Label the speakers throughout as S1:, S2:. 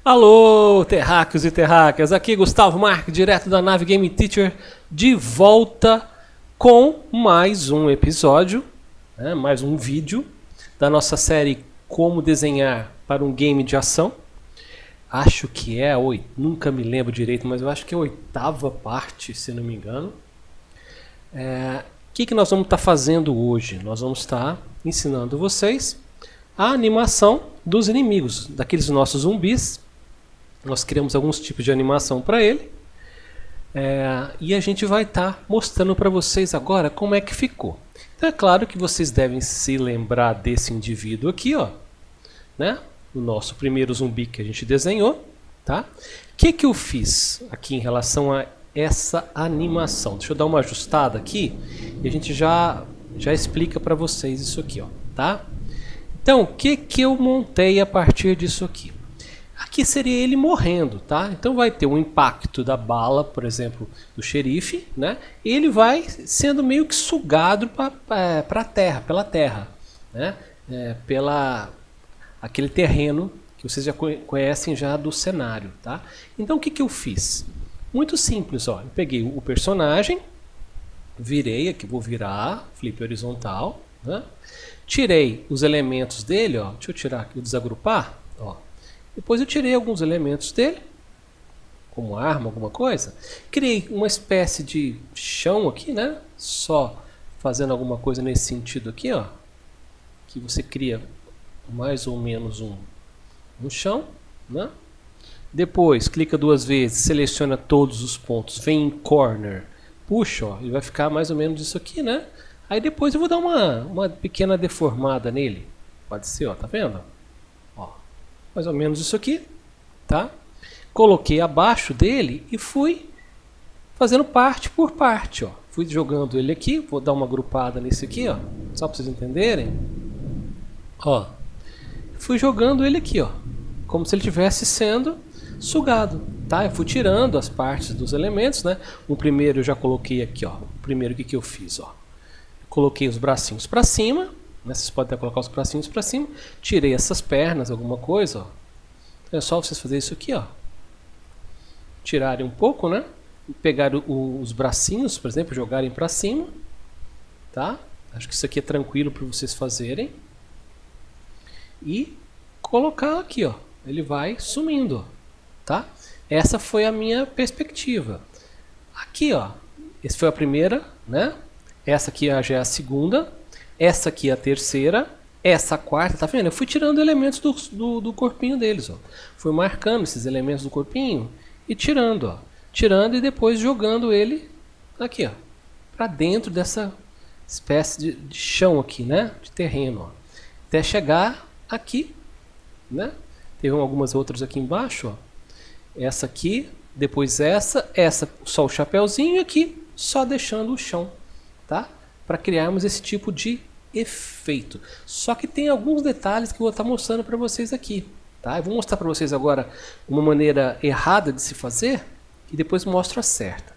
S1: Alô, terráqueos e terráqueas, aqui Gustavo Marques, direto da nave Game Teacher, de volta com mais um episódio, mais um vídeo da nossa série Como Desenhar para um Game de Ação. Acho que é nunca me lembro direito, mas eu acho que é a 8ª parte, se não me engano. O que nós vamos estar fazendo hoje? Nós vamos estar ensinando vocês a animação dos inimigos, daqueles nossos zumbis. Nós criamos alguns tipos de animação para ele. E a gente vai estar mostrando para vocês agora como é que ficou. Então é claro que vocês devem se lembrar desse indivíduo aqui, ó, né? O nosso primeiro zumbi que a gente desenhou, tá? O que eu fiz aqui em relação a essa animação? Deixa eu dar uma ajustada aqui e a gente já explica para vocês isso aqui, ó, tá? Então, o que eu montei a partir disso aqui? Aqui seria ele morrendo, tá? Então vai ter um impacto da bala, por exemplo, do xerife, né? E ele vai sendo meio que sugado para a terra, pela terra, né? Pela aquele terreno que vocês já conhecem já do cenário, tá? Então o que eu fiz? Muito simples, ó. Eu peguei o personagem, virei aqui, vou virar, flip horizontal, né? Tirei os elementos dele, ó. Deixa eu tirar aqui, desagrupar, ó. Depois eu tirei alguns elementos dele, como arma, alguma coisa. Criei uma espécie de chão aqui, né? Só fazendo alguma coisa nesse sentido aqui, ó. Que você cria mais ou menos um chão, né? Depois clica 2 vezes, seleciona todos os pontos, vem em corner, puxa, ó, ele vai ficar mais ou menos isso aqui, né? Aí depois eu vou dar uma pequena deformada nele, pode ser, ó, tá vendo? Ó, mais ou menos isso aqui, tá? Coloquei abaixo dele e fui fazendo parte por parte, ó. Fui jogando ele aqui, vou dar uma agrupada nesse aqui, ó, só para vocês entenderem, ó. Fui jogando ele aqui, ó, como se ele estivesse sendo sugado, tá? Eu fui tirando as partes dos elementos, né? O primeiro eu já coloquei aqui, ó. O primeiro que eu fiz, ó. Coloquei os bracinhos para cima, né? Vocês podem até colocar os bracinhos para cima. Tirei essas pernas, alguma coisa, ó. É só vocês fazerem isso aqui, ó. Tirarem um pouco, né? Pegar os bracinhos, por exemplo, jogarem para cima, tá? Acho que isso aqui é tranquilo para vocês fazerem. E colocar aqui, ó, ele vai sumindo, tá? Essa foi a minha perspectiva. Aqui, ó, essa foi a primeira, né? Essa aqui já é a segunda, essa aqui é a terceira, essa a quarta, tá vendo? Eu fui tirando elementos do corpinho deles, ó. Fui marcando esses elementos do corpinho e tirando, ó. Tirando e depois jogando ele aqui, ó, para dentro dessa espécie de chão aqui, né? De terreno, ó. Até chegar aqui, né? Teve algumas outras aqui embaixo, ó. Essa aqui, depois essa só o chapéuzinho, e aqui só deixando o chão, tá? Para criarmos esse tipo de efeito. Só que tem alguns detalhes que eu vou estar mostrando para vocês aqui, tá? Eu vou mostrar para vocês agora uma maneira errada de se fazer e depois mostro a certa.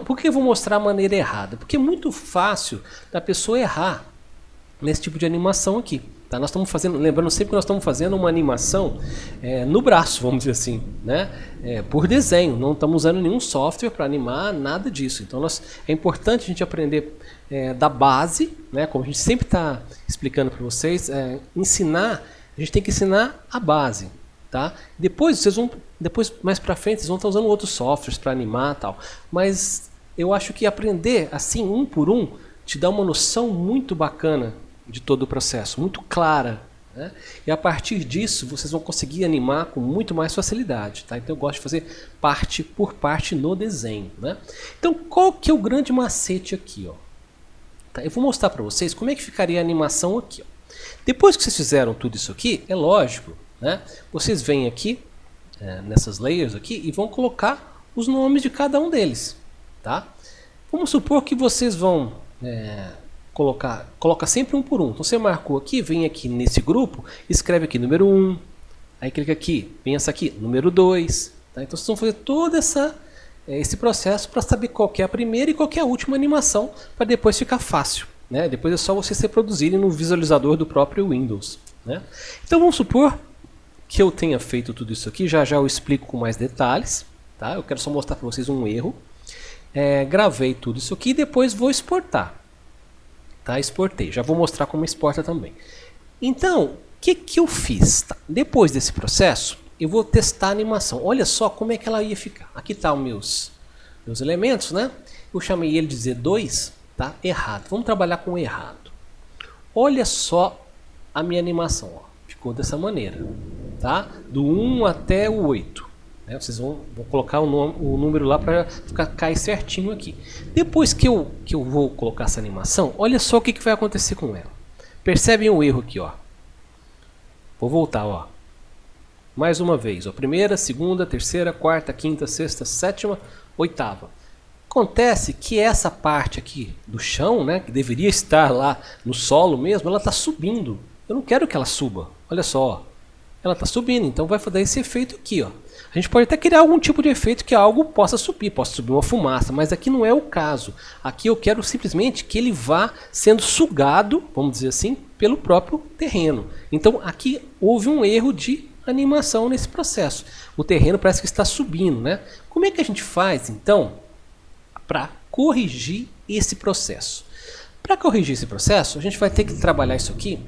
S1: Por que eu vou mostrar a maneira errada? Porque é muito fácil da pessoa errar nesse tipo de animação aqui. Tá? Nós estamos fazendo, lembrando sempre que nós estamos fazendo uma animação no braço, vamos dizer assim, né? Por desenho, não estamos usando nenhum software para animar, nada disso. Então é importante a gente aprender da base, né? Como a gente sempre está explicando para vocês, a gente tem que ensinar a base. Tá? Depois mais para frente, vocês vão estar usando outros softwares para animar e tal. Mas eu acho que aprender assim, um por um, te dá uma noção muito bacana de todo o processo, muito clara, né? E a partir disso vocês vão conseguir animar com muito mais facilidade, tá? Então eu gosto de fazer parte por parte no desenho, né? Então qual que é o grande macete aqui, ó? Tá? Eu vou mostrar para vocês como é que ficaria a animação aqui, ó. Depois que vocês fizeram tudo isso aqui, é lógico, né? Vocês vêm aqui nessas layers aqui e vão colocar os nomes de cada um deles, tá? Vamos supor que vocês vão coloca sempre um por um. Então você marcou aqui, vem aqui nesse grupo, escreve aqui número 1, aí clica aqui, pensa aqui, número 2. Tá? Então vocês vão fazer todo esse processo para saber qual que é a primeira e qual que é a última animação, para depois ficar fácil, né? Depois é só vocês reproduzirem no visualizador do próprio Windows, né? Então vamos supor que eu tenha feito tudo isso aqui, já já eu explico com mais detalhes, tá? Eu quero só mostrar para vocês um erro. Gravei tudo isso aqui e depois vou exportar. Tá? Exportei, já vou mostrar como exporta também. Então, o que eu fiz? Tá? Depois desse processo, eu vou testar a animação. Olha só como é que ela ia ficar. Aqui tá os meus elementos, né? Eu chamei ele de Z2, tá? Errado. Vamos trabalhar com errado. Olha só a minha animação, ó. Ficou dessa maneira, tá? Do 1 até o 8. Né? Vocês vou colocar o número lá para cair certinho aqui. Depois que eu vou colocar essa animação, olha só o que vai acontecer com ela. Percebem o erro aqui, ó. Vou voltar, ó. Mais uma vez, ó. Primeira, segunda, terceira, quarta, quinta, sexta, sétima, oitava. Acontece que essa parte aqui do chão, né, que deveria estar lá no solo mesmo, ela está subindo. Eu não quero que ela suba. Olha só, ó. Ela está subindo, então vai dar esse efeito aqui, ó. A gente pode até criar algum tipo de efeito que algo possa subir uma fumaça, mas aqui não é o caso. Aqui eu quero simplesmente que ele vá sendo sugado, vamos dizer assim, pelo próprio terreno. Então aqui houve um erro de animação nesse processo. O terreno parece que está subindo, né? Como é que a gente faz, então, para corrigir esse processo? Para corrigir esse processo, a gente vai ter que trabalhar isso aqui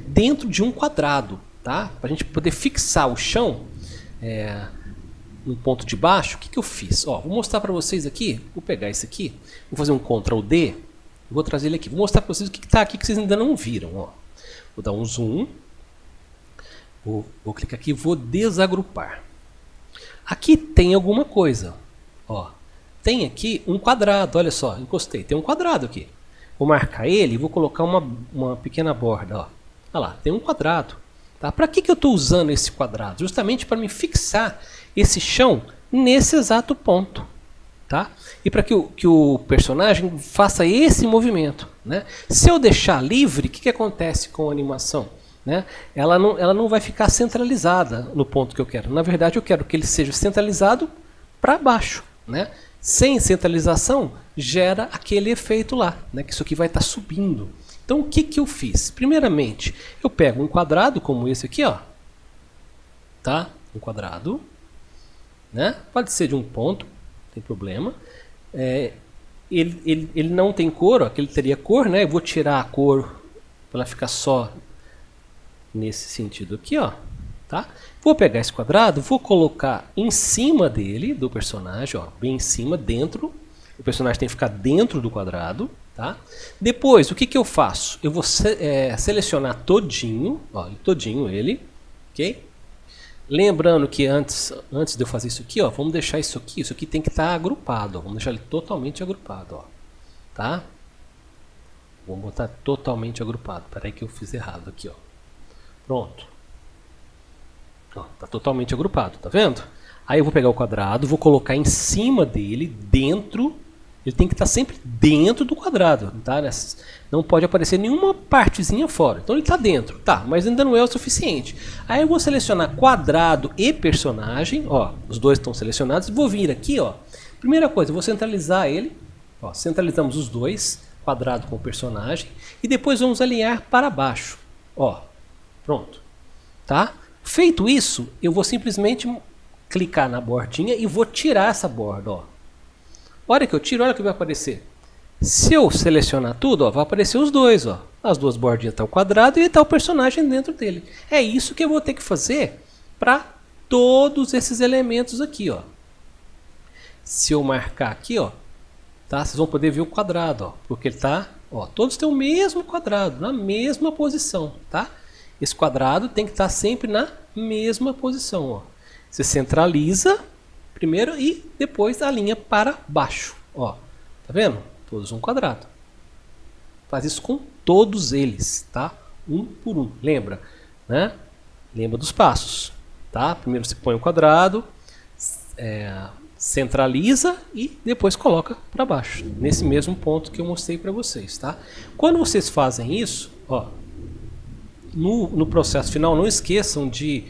S1: dentro de um quadrado, tá? Para a gente poder fixar o chão no ponto de baixo. O que eu fiz? Ó, vou mostrar para vocês aqui. Vou pegar esse aqui, vou fazer um Ctrl D, vou trazer ele aqui. Vou mostrar para vocês o que está aqui que vocês ainda não viram. Ó. Vou dar um zoom. Vou clicar aqui e vou desagrupar. Aqui tem alguma coisa. Ó, tem aqui um quadrado. Olha só, encostei. Tem um quadrado aqui. Vou marcar ele e vou colocar uma pequena borda. Ó. Olha lá, tem um quadrado. Tá? Para que eu estou usando esse quadrado? Justamente para me fixar esse chão nesse exato ponto. Tá? E para que o personagem faça esse movimento. Né? Se eu deixar livre, o que acontece com a animação? Né? Ela não vai ficar centralizada no ponto que eu quero. Na verdade, eu quero que ele seja centralizado para baixo. Né? Sem centralização, gera aquele efeito lá, né? Que isso aqui vai estar subindo. Então, o que eu fiz? Primeiramente, eu pego um quadrado como esse aqui, ó. Tá? Um quadrado. Né? Pode ser de um ponto, não tem problema. Ele não tem cor, ó, que ele teria cor, né? Eu vou tirar a cor para ela ficar só nesse sentido aqui, ó, tá? Vou pegar esse quadrado, vou colocar em cima dele, do personagem, ó, bem em cima, dentro. O personagem tem que ficar dentro do quadrado, tá? Depois, o que eu faço? Eu vou selecionar todinho, ó, todinho ele, ok? Lembrando que antes de eu fazer isso aqui, ó, vamos deixar isso aqui tem que estar agrupado, ó, vamos deixar ele totalmente agrupado, ó, tá? Vou botar totalmente agrupado, peraí que eu fiz errado aqui, ó. Pronto. Está totalmente agrupado, tá vendo? Aí eu vou pegar o quadrado, vou colocar em cima dele, dentro. Ele tem que estar sempre dentro do quadrado, tá? Não pode aparecer nenhuma partezinha fora. Então ele está dentro, tá? Mas ainda não é o suficiente. Aí eu vou selecionar quadrado e personagem, ó. Os dois estão selecionados. Vou vir aqui, ó. Primeira coisa, eu vou centralizar ele. Ó, centralizamos os dois, quadrado com personagem, e depois vamos alinhar para baixo, ó. Pronto, tá? Feito isso, eu vou simplesmente clicar na bordinha e vou tirar essa borda, ó. A hora que eu tiro, olha o que vai aparecer. Se eu selecionar tudo, ó, vai aparecer os dois, ó. As duas bordinhas estão quadrado e está o personagem dentro dele. É isso que eu vou ter que fazer para todos esses elementos aqui, ó. Se eu marcar aqui, ó, tá? Vocês vão poder ver o quadrado, ó, porque ele tá, ó, todos têm o mesmo quadrado, na mesma posição, tá? Esse quadrado tem que estar sempre na mesma posição. Ó. Você centraliza primeiro e depois alinha para baixo. Ó. Tá vendo? Todos um quadrado. Faz isso com todos eles, tá? Um por um. Lembra? Né? Lembra dos passos. Tá? Primeiro você põe o quadrado, centraliza e depois coloca para baixo. Nesse mesmo ponto que eu mostrei para vocês. Tá? Quando vocês fazem isso, ó, no processo final, não esqueçam de,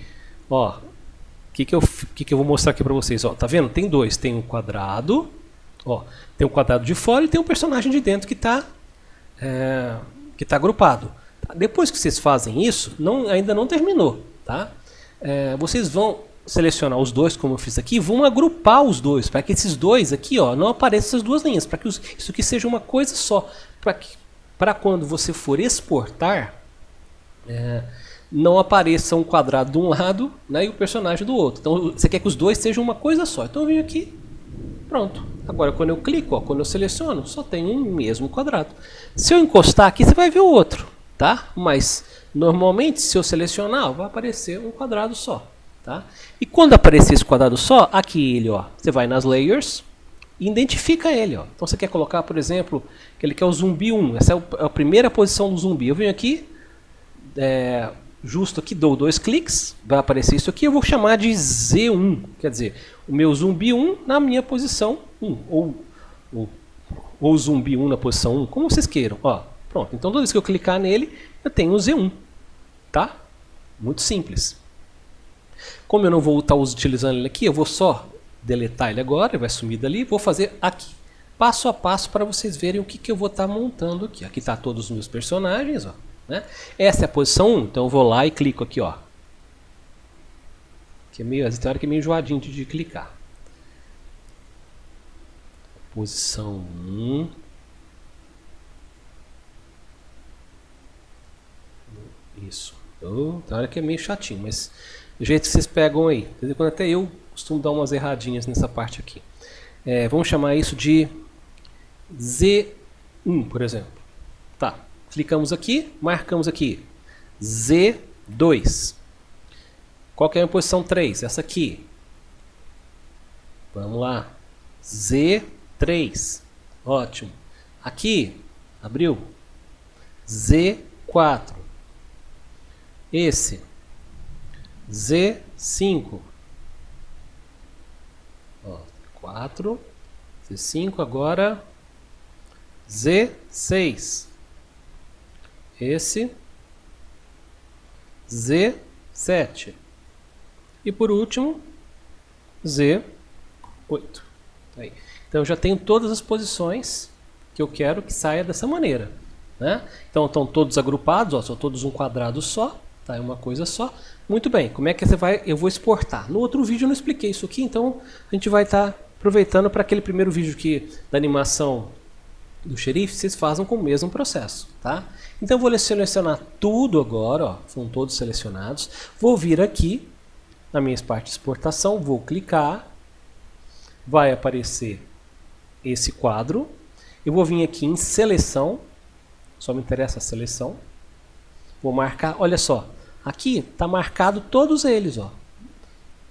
S1: ó, o que eu vou mostrar aqui para vocês, ó, tá vendo? Tem dois, tem um quadrado, ó, tem um quadrado de fora e tem um personagem de dentro que tá agrupado. Depois que vocês fazem isso, ainda não terminou, tá? vocês vão selecionar os dois, como eu fiz aqui, vão agrupar os dois, para que esses dois aqui, ó, não apareçam essas duas linhas, para que isso aqui seja uma coisa só, para quando você for exportar, não apareça um quadrado de um lado, né, e o personagem do outro. Então você quer que os dois sejam uma coisa só. Então eu venho aqui, pronto. Agora quando eu clico, ó, quando eu seleciono, só tem um mesmo quadrado. Se eu encostar aqui, você vai ver o outro, tá? Mas normalmente, se eu selecionar, vai aparecer um quadrado só, tá? E quando aparecer esse quadrado só, aqui ele, ó, você vai nas layers e identifica ele, ó. Então você quer colocar, por exemplo, que ele quer o zumbi 1. Essa é a primeira posição do zumbi. Eu venho aqui, justo aqui, dou 2 cliques, vai aparecer isso aqui, eu vou chamar de Z1, quer dizer, o meu zumbi 1 na minha posição 1, ou zumbi 1 na posição 1, como vocês queiram. Ó, pronto, então toda vez que eu clicar nele, eu tenho o Z1, tá? Muito simples. Como eu não vou estar utilizando ele aqui, eu vou só deletar ele agora, ele vai sumir dali, vou fazer aqui, passo a passo, para vocês verem o que eu vou estar montando aqui. Aqui está todos os meus personagens, ó. Né? Essa é a posição 1, então eu vou lá e clico aqui, ó. Que é meio, tem hora que é meio enjoadinho de clicar. Posição 1. Isso. Tem hora que é meio chatinho, mas do jeito que vocês pegam aí. De vez em quando até eu costumo dar umas erradinhas nessa parte aqui. Vamos chamar isso de Z1, por exemplo. Tá. Clicamos aqui, marcamos aqui Z2. Qual que é a posição 3? Essa aqui. Vamos lá. Z3. Ótimo. Aqui, abriu. Z4. Esse. Z5. Ó, 4. Z5 agora. Z6. Esse. Z7. E por último, Z8. Aí. Então eu já tenho todas as posições que eu quero que saia dessa maneira. Né? Então estão todos agrupados, ó, são todos um quadrado só, tá? É uma coisa só. Muito bem, como é que você vai? Eu vou exportar. No outro vídeo eu não expliquei isso aqui, então a gente vai estar aproveitando para aquele primeiro vídeo da animação do xerife, vocês fazem com o mesmo processo, tá? Então eu vou selecionar tudo agora, ó, são todos selecionados. Vou vir aqui na minha parte de exportação, vou clicar, vai aparecer esse quadro. Eu vou vir aqui em seleção, só me interessa a seleção. Vou marcar, olha só, aqui está marcado todos eles, ó,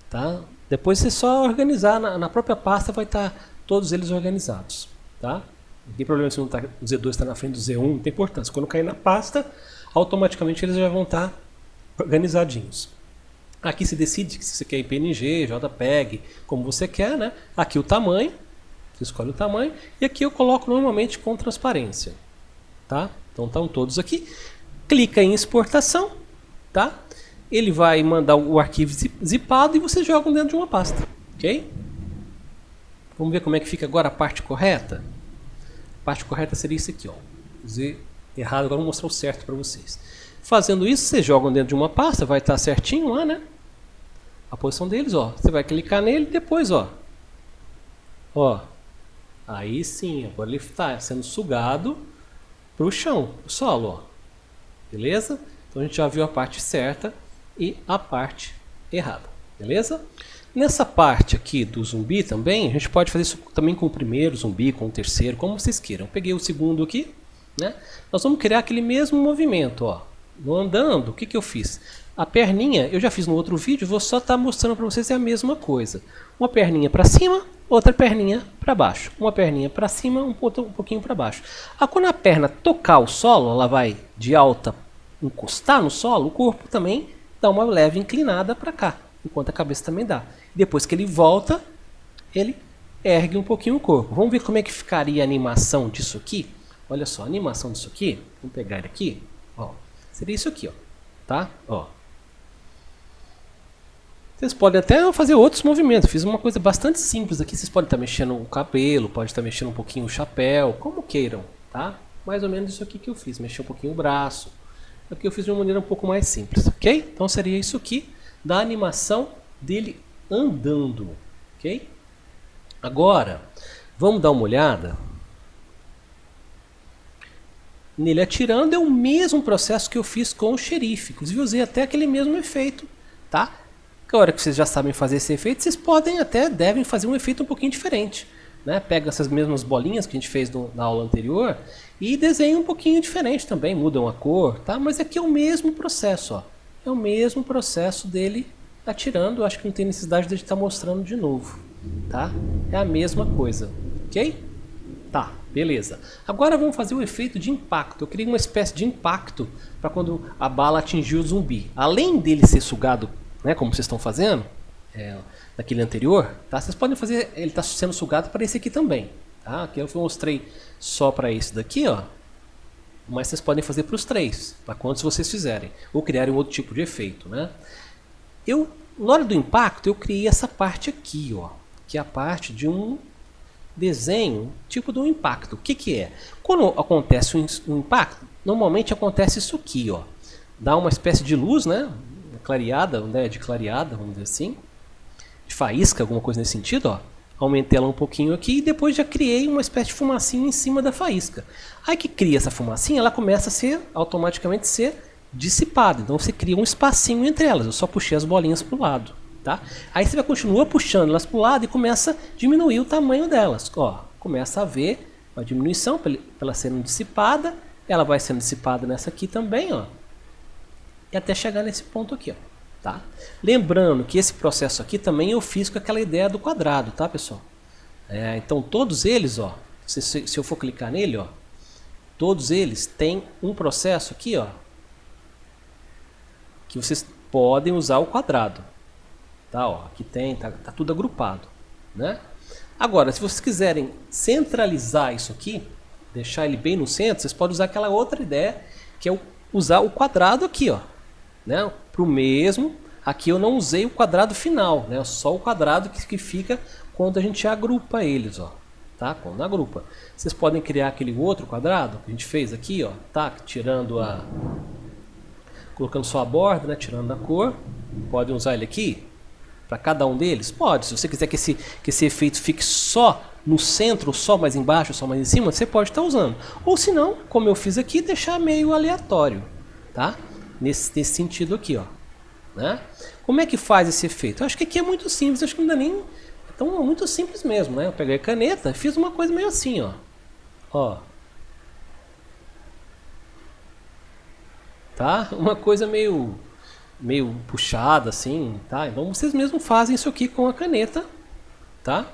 S1: tá? Depois você só organizar na própria pasta, vai estar todos eles organizados, tá? Não tem problema se o Z2 está na frente do Z1, não tem importância. Quando cair na pasta, automaticamente eles já vão estar organizadinhos. Aqui se decide se você quer PNG, JPEG, como você quer, né? Aqui o tamanho, você escolhe o tamanho, e aqui eu coloco normalmente com transparência, tá? Então estão todos aqui. Clica em exportação, tá? Ele vai mandar o arquivo zipado e você joga dentro de uma pasta, ok? Vamos ver como é que fica agora a parte correta? A parte correta seria isso aqui, ó. Z errado, agora vou mostrar o certo para vocês. Fazendo isso, vocês jogam dentro de uma pasta, vai estar certinho lá, né? A posição deles, ó. Você vai clicar nele e depois, ó. Ó. Aí sim, agora ele está sendo sugado para o chão, o solo, ó. Beleza? Então a gente já viu a parte certa e a parte errada. Beleza? Nessa parte aqui do zumbi também, a gente pode fazer isso também com o primeiro zumbi, com o terceiro, como vocês queiram. Eu peguei o segundo aqui, né? Nós vamos criar aquele mesmo movimento, ó. No andando, o que que eu fiz? A perninha, eu já fiz no outro vídeo, vou só estar mostrando para vocês é a mesma coisa. Uma perninha para cima, outra perninha para baixo. Uma perninha para cima, um pouquinho para baixo. Quando a perna tocar o solo, ela vai de alta encostar no solo, o corpo também dá uma leve inclinada para cá, enquanto a cabeça também dá. Depois que ele volta, ele ergue um pouquinho o corpo. Vamos ver como é que ficaria a animação disso aqui? Olha só, a animação disso aqui, vamos pegar ele aqui, ó, seria isso aqui, ó, tá? Ó. Vocês podem até fazer outros movimentos. Fiz uma coisa bastante simples aqui. Vocês podem estar mexendo o cabelo, pode estar mexendo um pouquinho o chapéu, como queiram, tá? Mais ou menos isso aqui que eu fiz, mexer um pouquinho o braço. Aqui eu fiz de uma maneira um pouco mais simples, ok? Então seria isso aqui. da animação dele andando, ok? Agora, vamos dar uma olhada nele atirando. É o mesmo processo que eu fiz com o xerife, inclusive usei até aquele mesmo efeito, tá? Agora que vocês já sabem fazer esse efeito, vocês podem até, devem fazer um efeito um pouquinho diferente, né? Pega essas mesmas bolinhas que a gente fez na aula anterior e desenha um pouquinho diferente também, mudam a cor, tá? Mas aqui é o mesmo processo, ó. É o mesmo processo dele atirando. Eu acho que não tem necessidade de estar mostrando de novo, tá? É a mesma coisa, ok? Tá, beleza. Agora vamos fazer o efeito de impacto. Eu criei uma espécie de impacto para quando a bala atingir o zumbi. Além dele ser sugado, né, como vocês estão fazendo, daquele anterior, tá? Vocês podem fazer, ele está sendo sugado para esse aqui também, tá? Aqui eu mostrei só para esse daqui, ó. Mas vocês podem fazer para os três, para quantos vocês fizerem, ou criarem outro tipo de efeito, né? Na hora do impacto, eu criei essa parte aqui, ó, que é a parte de um desenho tipo do impacto. O que que é? Quando acontece um impacto, normalmente acontece isso aqui, ó. Dá uma espécie de luz, né? Clareada, né? De clareada, vamos dizer assim. De faísca, alguma coisa nesse sentido, ó. Aumentei ela um pouquinho aqui e depois já criei uma espécie de fumacinha em cima da faísca. Aí que cria essa fumacinha, ela começa a automaticamente ser dissipada. Então você cria um espacinho entre elas. Eu só puxei as bolinhas para o lado. Tá? Aí você vai continuar puxando elas para o lado e começa a diminuir o tamanho delas. Ó, começa a ver uma diminuição para ela sendo dissipada. Ela vai sendo dissipada nessa aqui também, ó, e até chegar nesse ponto aqui, ó, tá? Lembrando que esse processo aqui também eu fiz com aquela ideia do quadrado, tá, pessoal? Então todos eles, ó, se eu for clicar nele, ó, todos eles têm um processo aqui, ó, que vocês podem usar o quadrado. Tá, ó, aqui tem, tá tudo agrupado, né? Agora, se vocês quiserem centralizar isso aqui, deixar ele bem no centro, vocês podem usar aquela outra ideia, que é usar o quadrado aqui, ó, né? Pro mesmo, aqui eu não usei o quadrado final, né? Só o quadrado que fica quando a gente agrupa eles, ó, tá? Quando agrupa. Vocês podem criar aquele outro quadrado que a gente fez aqui, ó, tá? Tirando colocando só a borda, né? Tirando a cor. Podem usar ele aqui. Para cada um deles? Pode. Se você quiser que esse efeito fique só no centro, ou só mais embaixo, ou só mais em cima, você pode estar usando. Ou se não, como eu fiz aqui, deixar meio aleatório, tá? Nesse sentido aqui, ó, né? Como é que faz esse efeito? Eu acho que aqui é muito simples, acho que não dá nem... Então é muito simples mesmo, né? Eu peguei a caneta e fiz uma coisa meio assim, ó. Ó. Tá? Uma coisa meio puxada assim, tá? Então vocês mesmos fazem isso aqui com a caneta, tá?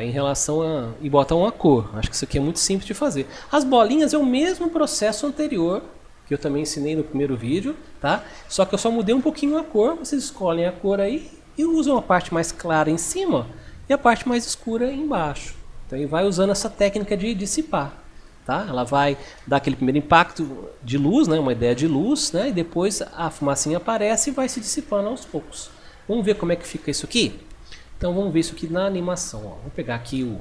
S1: Em relação e botam uma cor. Acho que isso aqui é muito simples de fazer. As bolinhas é o mesmo processo anterior que eu também ensinei no primeiro vídeo, tá? Só que eu só mudei um pouquinho a cor. Vocês escolhem a cor aí e usam a parte mais clara em cima e a parte mais escura embaixo. Então ele vai usando essa técnica de dissipar. Tá? Ela vai dar aquele primeiro impacto de luz, né? Uma ideia de luz, né? E depois a fumacinha aparece e vai se dissipando aos poucos. Vamos ver como é que fica isso aqui? Então vamos ver isso aqui na animação. Ó. Vou pegar aqui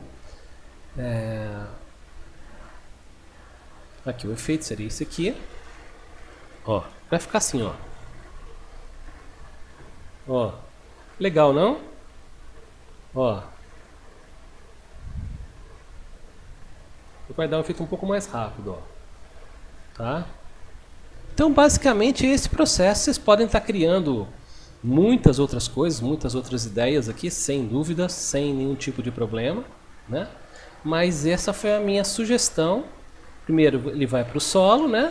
S1: aqui o efeito seria esse aqui. Ó, vai ficar assim, ó. Ó, legal, não? Ó. Vai dar um efeito um pouco mais rápido, ó. Tá? Então basicamente esse processo vocês podem estar criando muitas outras coisas, muitas outras ideias aqui, sem dúvida, sem nenhum tipo de problema, né? Mas essa foi a minha sugestão. Primeiro ele vai para o solo, né?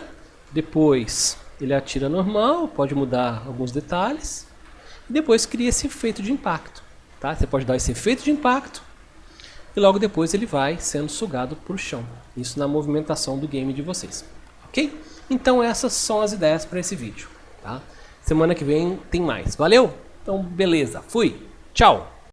S1: Depois ele atira normal, pode mudar alguns detalhes e depois cria esse efeito de impacto, tá? Você pode dar esse efeito de impacto e logo depois ele vai sendo sugado para o chão. Isso na movimentação do game de vocês. Ok? Então essas são as ideias para esse vídeo. Tá? Semana que vem tem mais. Valeu? Então beleza. Fui. Tchau.